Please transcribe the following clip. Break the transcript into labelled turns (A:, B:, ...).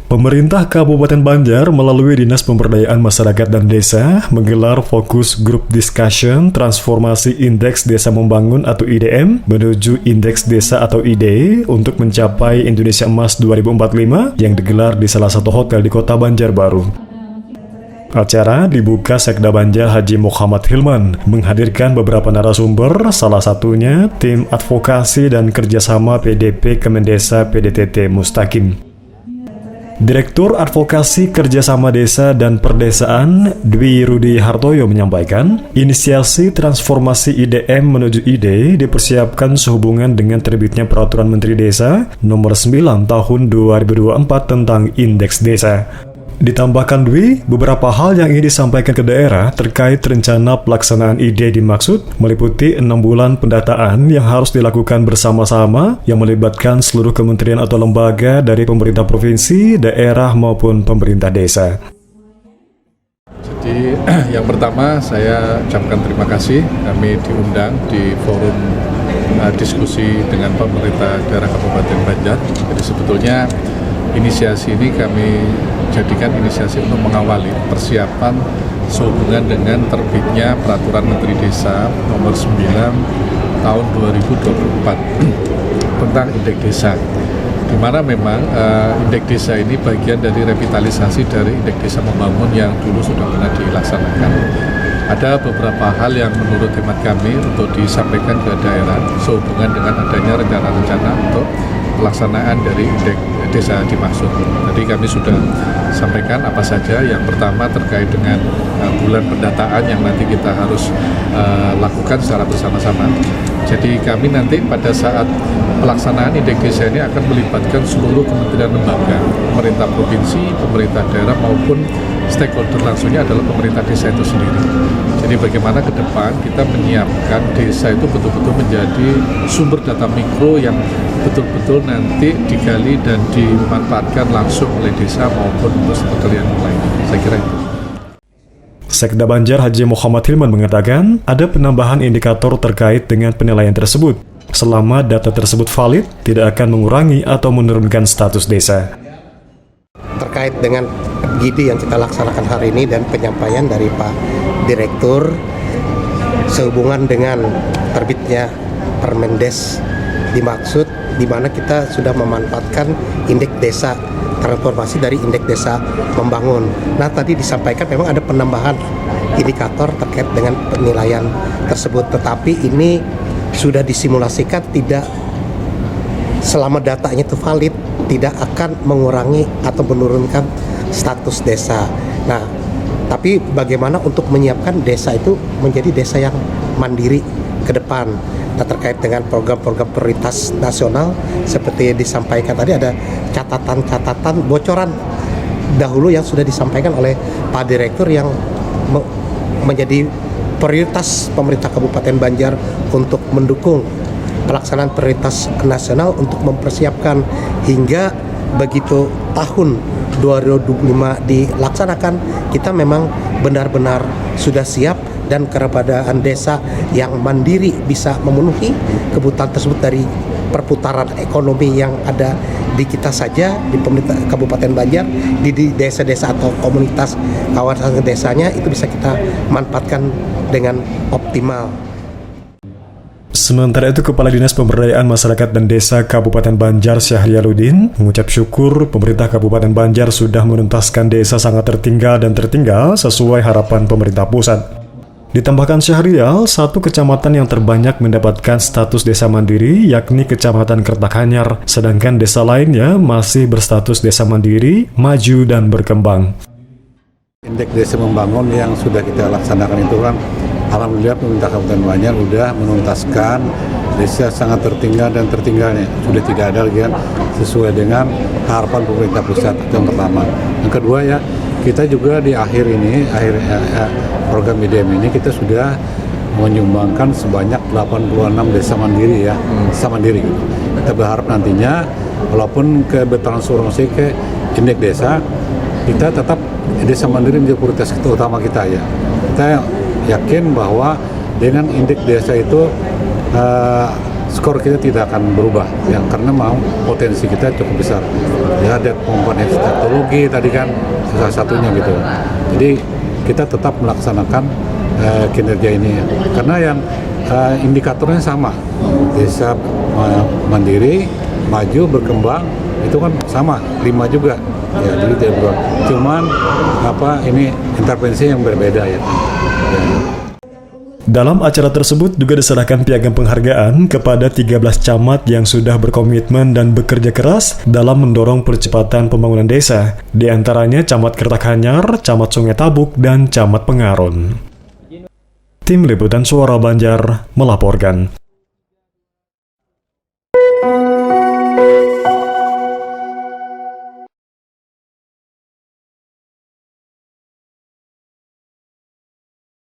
A: Pemerintah Kabupaten Banjar melalui Dinas Pemberdayaan Masyarakat dan Desa menggelar fokus group discussion transformasi Indeks Desa Membangun atau IDM menuju Indeks Desa atau ID untuk mencapai Indonesia Emas 2045 yang digelar di salah satu hotel di Kota Banjarbaru. Acara dibuka Sekda Banjar Haji Muhammad Hilman menghadirkan beberapa narasumber, salah satunya tim advokasi dan kerjasama PDP Kemendesa PDTT Mustaqim. Direktur Advokasi Kerjasama Desa dan Perdesaan Dwi Rudi Hartoyo menyampaikan, inisiasi transformasi IDM menuju ID dipersiapkan sehubungan dengan terbitnya Peraturan Menteri Desa Nomor 9 Tahun 2024 tentang Indeks Desa. Ditambahkan Dwi, beberapa hal yang ingin disampaikan ke daerah terkait rencana pelaksanaan ID dimaksud meliputi 6 bulan pendataan yang harus dilakukan bersama-sama yang melibatkan seluruh kementerian atau lembaga dari pemerintah provinsi, daerah maupun pemerintah desa.
B: Jadi yang pertama saya ucapkan terima kasih kami diundang di forum diskusi dengan pemerintah daerah Kabupaten Banjar. Jadi sebetulnya inisiasi ini kami jadikan inisiasi untuk mengawali persiapan sehubungan dengan terbitnya Peraturan Menteri Desa Nomor 9 Tahun 2024 tentang Indeks Desa, di mana memang Indeks Desa ini bagian dari revitalisasi dari Indeks Desa Membangun yang dulu sudah pernah dilaksanakan. Ada beberapa hal yang menurut hemat kami untuk disampaikan ke daerah sehubungan dengan adanya rencana-rencana untuk pelaksanaan dari Indeks Desa dimaksud. Tadi kami sudah sampaikan apa saja. Yang pertama terkait dengan bulan pendataan yang nanti kita harus lakukan secara bersama-sama. Jadi kami nanti pada saat pelaksanaan Indeks Desa ini akan melibatkan seluruh kementerian lembaga, pemerintah provinsi, pemerintah daerah maupun stakeholder langsungnya adalah pemerintah desa itu sendiri. Jadi bagaimana ke depan kita menyiapkan desa itu betul-betul menjadi sumber data mikro yang betul-betul nanti digali dan dimanfaatkan langsung oleh desa maupun untuk stakeholder yang lain. Saya kira itu.
A: Sekda Banjar Haji Muhammad Hilman mengatakan ada penambahan indikator terkait dengan penilaian tersebut. Selama data tersebut valid, tidak akan mengurangi atau menurunkan status desa.
C: Terkait dengan GIDI yang kita laksanakan hari ini dan penyampaian dari Pak Direktur sehubungan dengan terbitnya Permendes dimaksud, di mana kita sudah memanfaatkan Indeks Desa transformasi dari Indeks Desa Membangun. Nah, tadi disampaikan memang ada penambahan indikator terkait dengan penilaian tersebut, tetapi ini sudah disimulasikan tidak selama datanya itu valid, tidak akan mengurangi atau menurunkan status desa. Nah, tapi bagaimana untuk menyiapkan desa itu menjadi desa yang mandiri ke depan. Nah, terkait dengan program-program prioritas nasional seperti disampaikan tadi, ada catatan-catatan bocoran dahulu yang sudah disampaikan oleh Pak Direktur yang menjadi prioritas pemerintah Kabupaten Banjar untuk mendukung pelaksanaan prioritas nasional untuk mempersiapkan hingga begitu tahun 2025 dilaksanakan, kita memang benar-benar sudah siap dan keberadaan desa yang mandiri bisa memenuhi kebutuhan tersebut dari perputaran ekonomi yang ada di kita saja di pemerintah Kabupaten Banjar, di desa-desa atau komunitas kawasan desanya itu bisa kita manfaatkan dengan optimal.
A: Sementara itu, Kepala Dinas Pemberdayaan Masyarakat dan Desa Kabupaten Banjar Syahrialudin mengucap syukur pemerintah Kabupaten Banjar sudah menuntaskan desa sangat tertinggal dan tertinggal sesuai harapan pemerintah pusat. Ditambahkan Syahrial, satu kecamatan yang terbanyak mendapatkan status desa mandiri yakni Kecamatan Kertakanyar, sedangkan desa lainnya masih berstatus desa mandiri, maju dan berkembang.
D: Indeks Desa Membangun yang sudah kita laksanakan itu kan, alhamdulillah pemerintah Kabupaten Banjar sudah menuntaskan desa sangat tertinggal dan tertinggalnya. Sudah tidak ada lagi kan, sesuai dengan harapan pemerintah pusat, itu yang pertama. Yang kedua ya, kita juga di akhir program IDM ini kita sudah menyumbangkan sebanyak 86 desa mandiri ya, desa mandiri. Kita berharap nantinya walaupun bertransformasi ke indeks desa, kita tetap desa mandiri menjadi prioritas utama kita ya. Kita yakin bahwa dengan indeks desa itu skor kita tidak akan berubah, yang karena potensi kita cukup besar. Ya, ada komponen teknologi tadi kan salah satunya gitu. Jadi kita tetap melaksanakan kinerja ini, karena yang indikatornya sama, desa mandiri, maju, berkembang, itu kan sama, 5 juga. Ya, jadi tidak berubah. Cuman ini intervensi yang berbeda ya.
A: Dalam acara tersebut juga diserahkan piagam penghargaan kepada 13 camat yang sudah berkomitmen dan bekerja keras dalam mendorong percepatan pembangunan desa, di antaranya Camat Kertakhanyar, Camat Sungai Tabuk, dan Camat Pengaron. Tim Liputan Suara Banjar melaporkan.